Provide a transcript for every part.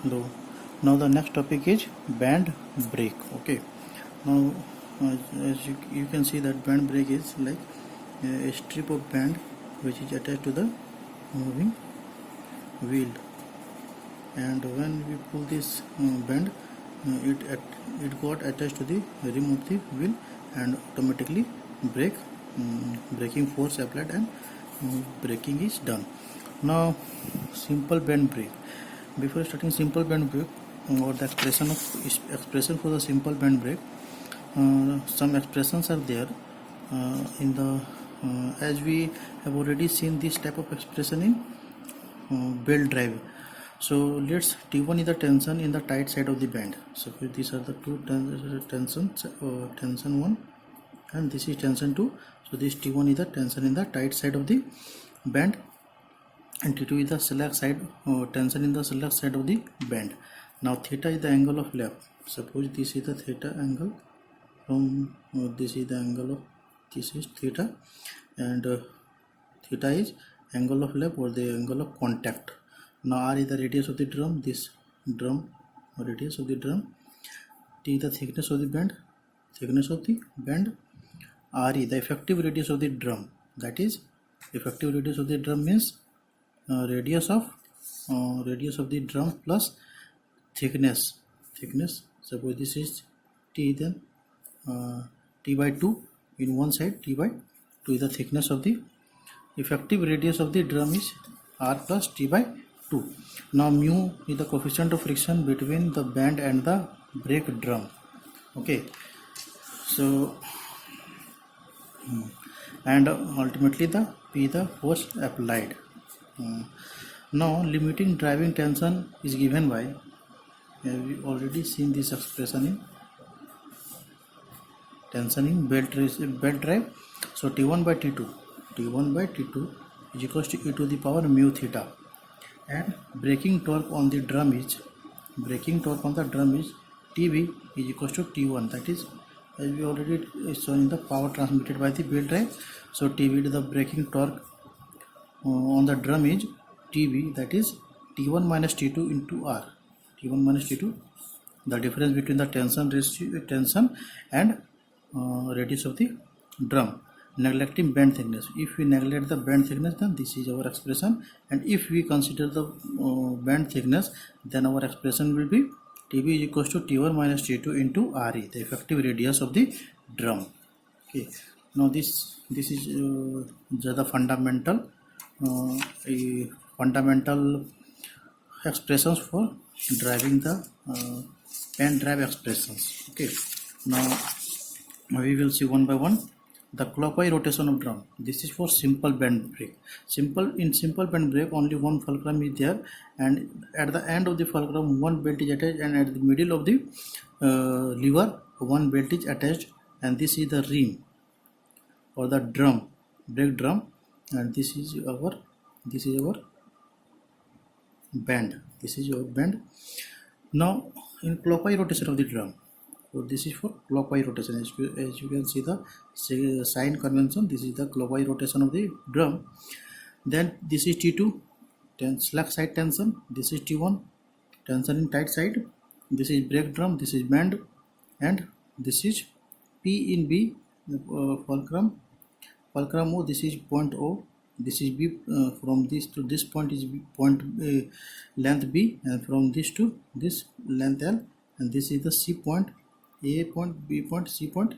low. Now the next topic is band brake. Okay, now as you can see that band brake is like a strip of band which is attached to the moving wheel, and when we pull this band, it got attached to the rim of the wheel and automatically brake, braking force applied, and braking is done. Now simple band brake. Before starting simple band brake, or the expression for the simple band brake, some expressions are there in the as we have already seen this type of expression in belt drive. So let's T1 is the tension in the tight side of the band. So these are the two tensions, tension 1 and this is tension 2. So this T1 is the tension in the tight side of the band, and T2 is the slack side, tension in the slack side of the band. Now theta is the angle of lap. Suppose this is the theta angle from this is the angle of this is theta, and theta is angle of lap or the angle of contact. Now R is the radius of the drum, this drum radius of the drum. T is the thickness of the band, R is the effective radius of the drum, that is effective radius of the drum means radius of the drum plus thickness. Suppose this is T, then T by 2 in one side, T by 2 is the thickness of the effective radius of the drum is R plus T by 2. Now mu is the coefficient of friction between the band and the brake drum. Okay, so and ultimately the P the force applied. Now limiting driving tension is given by, we already seen this expression in tension in belt drive. So T1 by T2 is equals to e to the power mu theta, and braking torque on the drum is TB is equals to T1, that is as we already shown in the power transmitted by the belt drive. So TB, the braking torque on the drum is TB, that is T1 minus T2 into R. T1 minus T2, the difference between the tension and radius of the drum. Neglecting band thickness. If we neglect the band thickness, then this is our expression, and if we consider the band thickness, then our expression will be TB is equals to T1 minus T2 into RE, the effective radius of the drum. Okay. Now this is the fundamental expressions for driving the band drive expressions. Okay. Now we will see one by one. The clockwise rotation of drum. This is for simple band brake. In simple band brake, only one fulcrum is there, and at the end of the fulcrum one belt is attached, and at the middle of the lever one belt is attached, and this is the rim or the drum, brake drum, and this is our band. This is your band. Now in clockwise rotation of the drum. So this is for clockwise rotation. As you can see the sign convention, this is the clockwise rotation of the drum. Then this is T2, slack side tension. This is T1, tension in tight side. This is brake drum, this is band, and this is P in B, fulcrum O. This is point O. This is B. From this to this point is point length B, and from this to this length L, and this is the C point. A point, B point, C point.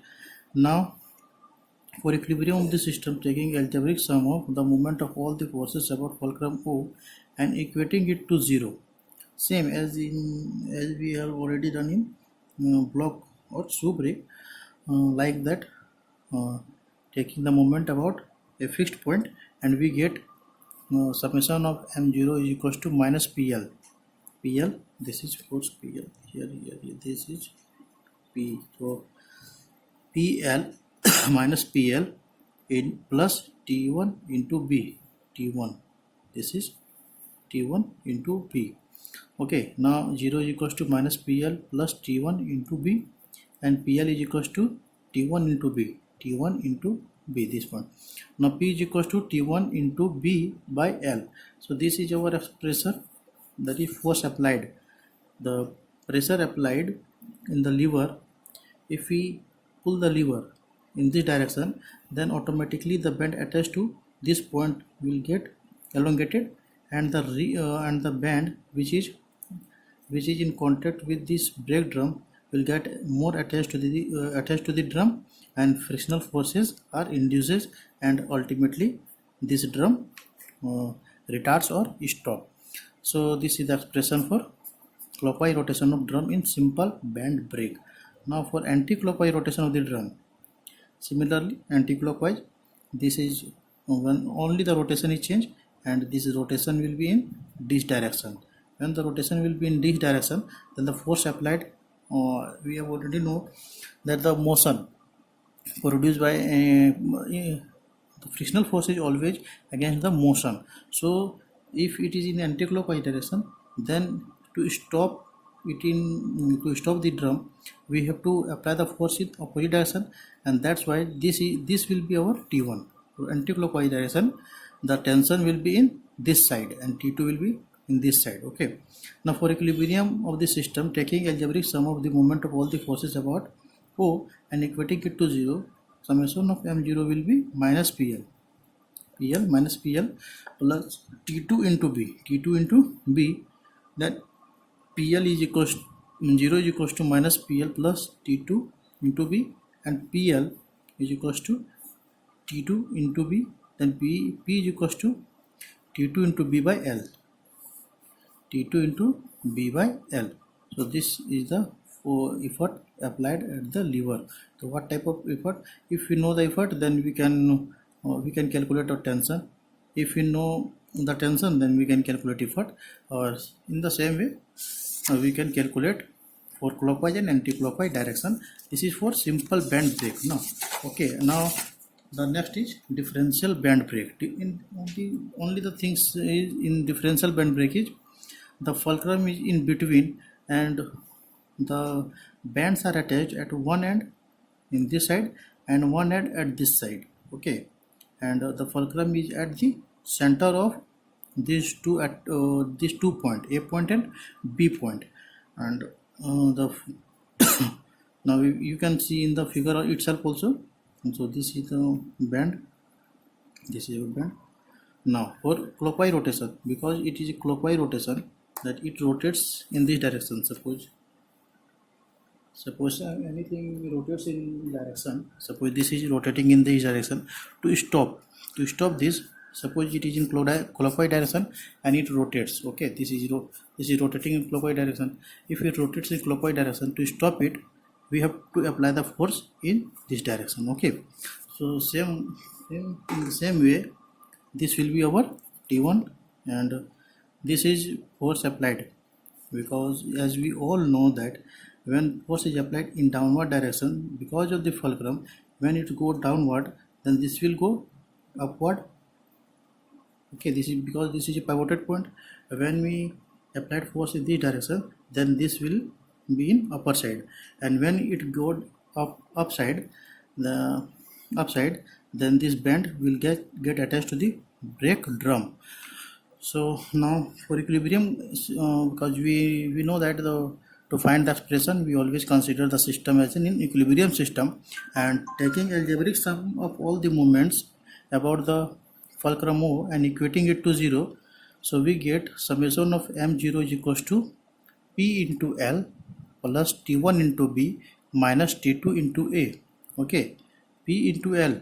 Now for equilibrium of the system, taking algebraic sum of the moment of all the forces about fulcrum O and equating it to 0, same as we have already done in block or shoe brake, like that, taking the moment about a fixed point, and we get summation of M0 is equals to minus PL. This is force PL here, this is P. So PL minus PL in plus T1 into B. T1. This is T1 into B. Okay. Now 0 is equals to minus PL plus T1 into B, and PL is equals to T1 into B. T1 into B, this one. Now P is equals to T1 into B by L. So this is our expression, that is force applied. the pressure applied in the lever, if we pull the lever in this direction, then automatically the band attached to this point will get elongated, and the band which is in contact with this brake drum will get more attached to the drum, and frictional forces are induced, and ultimately this drum uh, retards or stop. So this is the expression for clockwise rotation of drum in simple band brake. Now for anti-clockwise rotation of the drum, similarly anti-clockwise, this is when only the rotation is changed, and this rotation will be in this direction. When the rotation will be in this direction, then the force applied, we have already know that the motion produced by the frictional force is always against the motion. So if it is in anti-clockwise direction, then to stop to stop the drum, we have to apply the force in opposite direction, and that's why this will be our T1. So anti-clockwise direction, the tension will be in this side and T2 will be in this side. Okay, now for equilibrium of the system, taking algebraic sum of the moment of all the forces about O and equating it to 0, summation of m0 will be minus PL minus PL plus T2 into B, that PL is equals to 0 is equals to minus PL plus T2 into B, and PL is equals to T2 into B, then P is equals to T2 into B by L, T2 into B by L. So this is the effort applied at the lever. So what type of effort? If we know the effort, then we can calculate our tension. If we know the tension, then we can calculate effort. Or in the same way, we can calculate for clockwise and anti-clockwise direction. This is for simple band brake. Now, okay. Now the next is differential band brake. Only the things is in differential band brake is the fulcrum is in between, and the bands are attached at one end in this side and one end at this side. Okay, and the fulcrum is at the center of these two point, A point and B point, and the now you can see in the figure itself also. So this is the band, this is a band. Now for clockwise rotation, because it is a clockwise rotation, that it rotates in this direction. Suppose anything rotates in direction, suppose this is rotating in this direction. To stop this, suppose it is in clockwise direction and it rotates. Okay, this is rotating in clockwise direction. If it rotates in clockwise direction, to stop it, we have to apply the force in this direction. Okay, so in the same way, this will be our T1, and this is force applied, because as we all know that when force is applied in downward direction, because of the fulcrum, when it go downward, then this will go upward. Okay, this is because this is a pivoted point. When we applied force in this direction, then this will be in upper side, and when it go upside, then this band will get attached to the brake drum. So now for equilibrium, because we know that to find the expression, we always consider the system as an equilibrium system, and taking algebraic sum of all the moments about the fulcrum O and equating it to 0, so we get summation of m0 is equals to P into L plus T1 into B minus T2 into A. Okay, P into L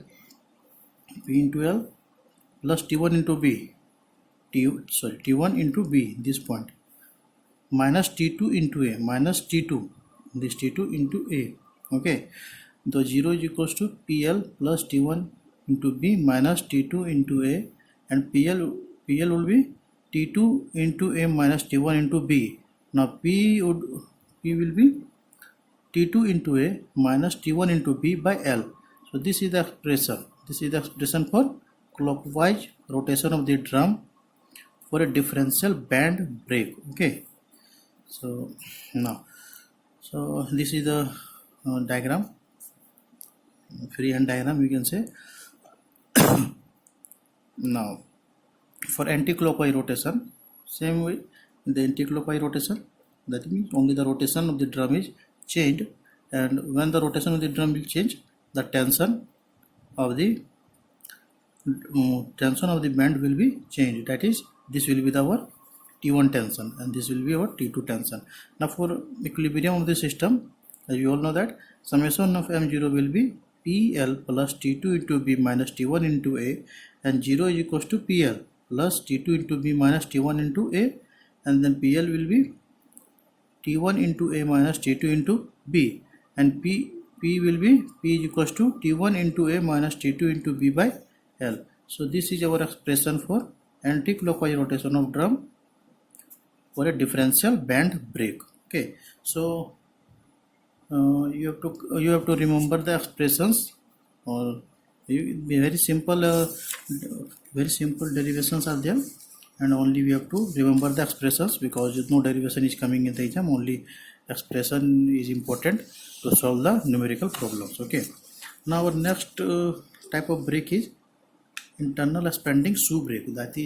plus T1 into B, T1 into B, this point, minus T2 into A, minus T2, this T2 into A. Okay, the 0 is equals to PL plus T1 into B minus T2 into A, and PL will be T2 into A minus T1 into B. Now P will be T2 into A minus T1 into B by L. So this is the expression. This is the expression for clockwise rotation of the drum for a differential band brake. Okay, so now, so this is the diagram, freehand diagram, you can say. Now for anti-clockwise rotation, same way, in the anti-clockwise rotation, That means only the rotation of the drum is changed, and when the rotation of the drum will change, the of the tension of the band will be changed. That is, this will be our T1 tension and this will be our T2 tension. Now for equilibrium of the system, as you all know that summation of M0 will be PL plus T2 into B minus T1 into A, and 0 is equals to PL plus T2 into B minus T1 into A, and then PL will be T1 into A minus T2 into B, and P will be P is equals to T1 into A minus T2 into B by L. So this is our expression for anti-clockwise rotation of drum for a differential band brake. Okay, so you have to remember the expressions, or very simple derivations are there, and only we have to remember the expressions because no derivation is coming in the exam. Only expression is important to solve the numerical problems. Okay, now our next type of brake is internal expanding shoe brake. That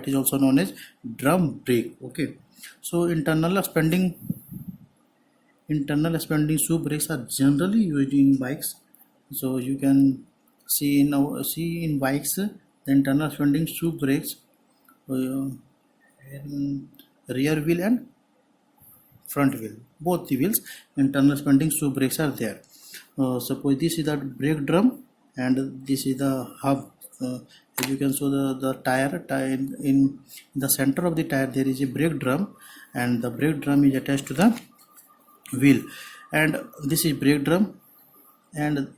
is also known as drum brake. Okay, so internal expanding shoe brakes are generally used in bikes. So you can see in bikes the internal expanding shoe brakes in rear wheel and front wheel, both the wheels. Internal expanding shoe brakes are there. Suppose this is the brake drum and this is the hub. As you can show the tire in the center of the tire there is a brake drum, and the brake drum is attached to the wheel, and this is brake drum, and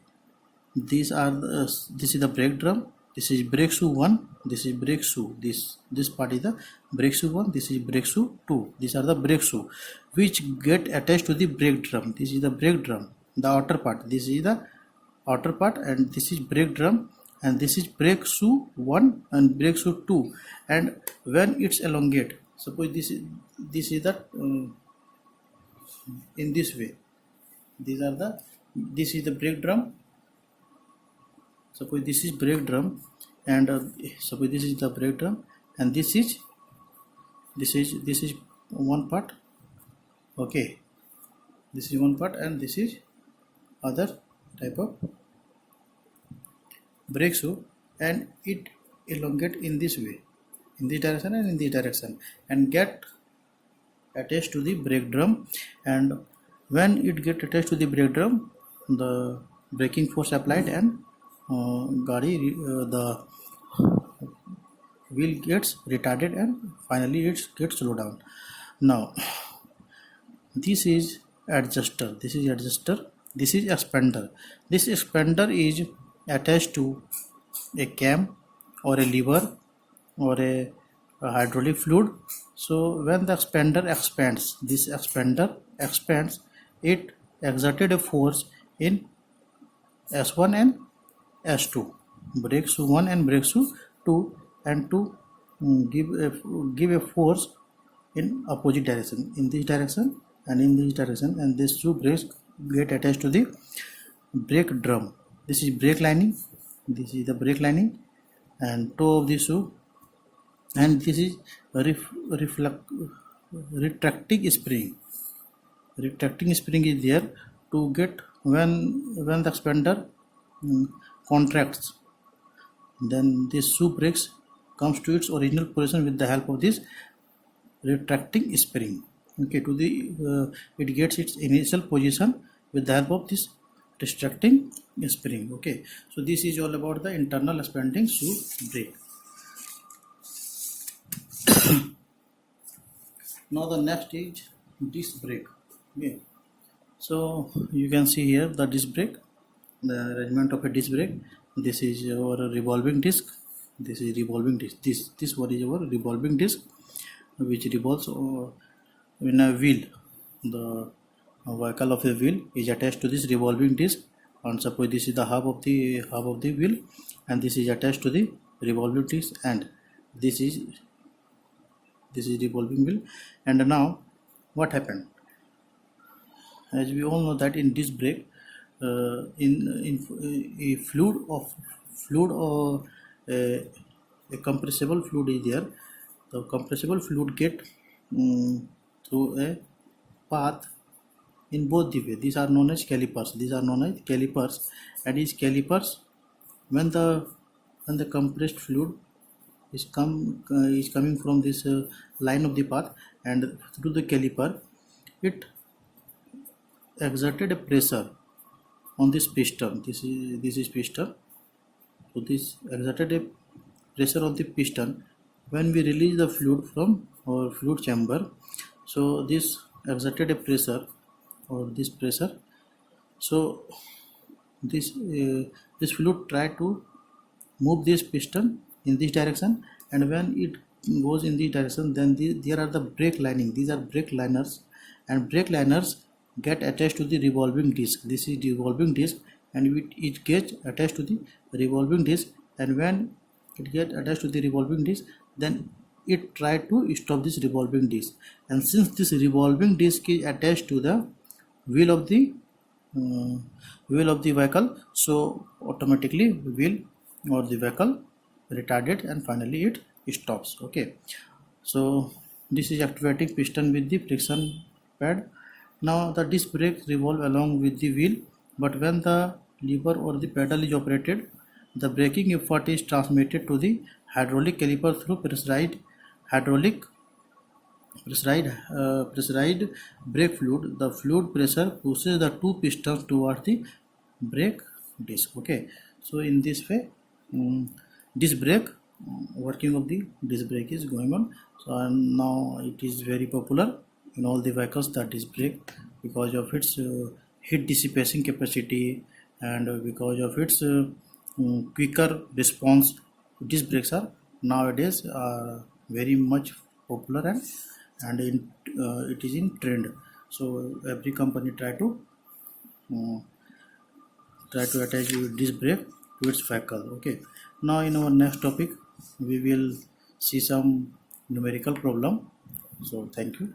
this is the brake drum. This is brake shoe 1, this is brake shoe, this part is the brake shoe 1, this is brake shoe 2. These are the brake shoe which get attached to the brake drum. This is the brake drum, the outer part, this is the outer part, and this is brake drum, and this is brake shoe 1 and brake shoe 2. And when it's elongate, suppose this is the in this way, this is the brake drum. Suppose this is brake drum, and suppose this is the brake drum, and this is one part. Okay, this is one part, and this is other type of brake shoe, and it elongate in this way, in this direction and in this direction, and get attached to the brake drum. And when it get attached to the brake drum, the braking force applied, and the wheel gets retarded, and finally it gets slowed down. Now this is adjuster, this is expander. This expander is attached to a cam or a lever or a hydraulic fluid. So when the expander expands, it exerted a force in S1 and S2, brake shoe 1 and brake shoe 2, and to give a force in opposite direction, in this direction and in this direction, and these two brakes get attached to the brake drum. This is brake lining, this is the brake lining and toe of the shoe, and this is retracting spring. Retracting spring is there to get when the expander contracts, then this shoe brakes comes to its original position with the help of this retracting spring. Okay, to the it gets its initial position with the help of this retracting spring. Okay, so this is all about the internal expanding shoe brake. Now the next is disc brake. Okay, so you can see here the disc brake, the arrangement of a disc brake. This is our revolving disc, this is revolving disc, this one is our revolving disc which revolves in a wheel. The vehicle of the wheel is attached to this revolving disc, and suppose this is the hub of the wheel, and this is attached to the revolving disc, and this is revolving wheel. And now what happened, as we all know that in disc brake, in a fluid or a compressible fluid is there. The compressible fluid get through a path in both the way. These are known as calipers. And these calipers, when the compressed fluid is coming from this line of the path and through the caliper, it exerted a pressure on this piston. This is piston. So this exerted a pressure on the piston. When we release the fluid from our fluid chamber, so this exerted a pressure, or this pressure. So this fluid try to move this piston in this direction, and when it goes in this direction, then there are the brake lining. These are brake liners, and brake liners get attached to the revolving disc. This is the revolving disc, and it gets attached to the revolving disc, and when it gets attached to the revolving disc, then it try to stop this revolving disc. And since this revolving disc is attached to the wheel of the vehicle, so automatically wheel or the vehicle retarded, and finally it stops. Okay, so this is activating piston with the friction pad. Now the disc brake revolve along with the wheel, but when the lever or the pedal is operated, the braking effort is transmitted to the hydraulic caliper through pressurized brake fluid. The fluid pressure pushes the two pistons towards the brake disc. Okay, so in this way, disc brake, working of the disc brake is going on. So now it is very popular in all the vehicles, the disc brake, because of its heat dissipation capacity, and because of its quicker response. Disc brakes are nowadays very much popular, and it is in trend. So every company try to attach disc brake to its vehicle. Okay, now in our next topic we will see some numerical problem. So thank you.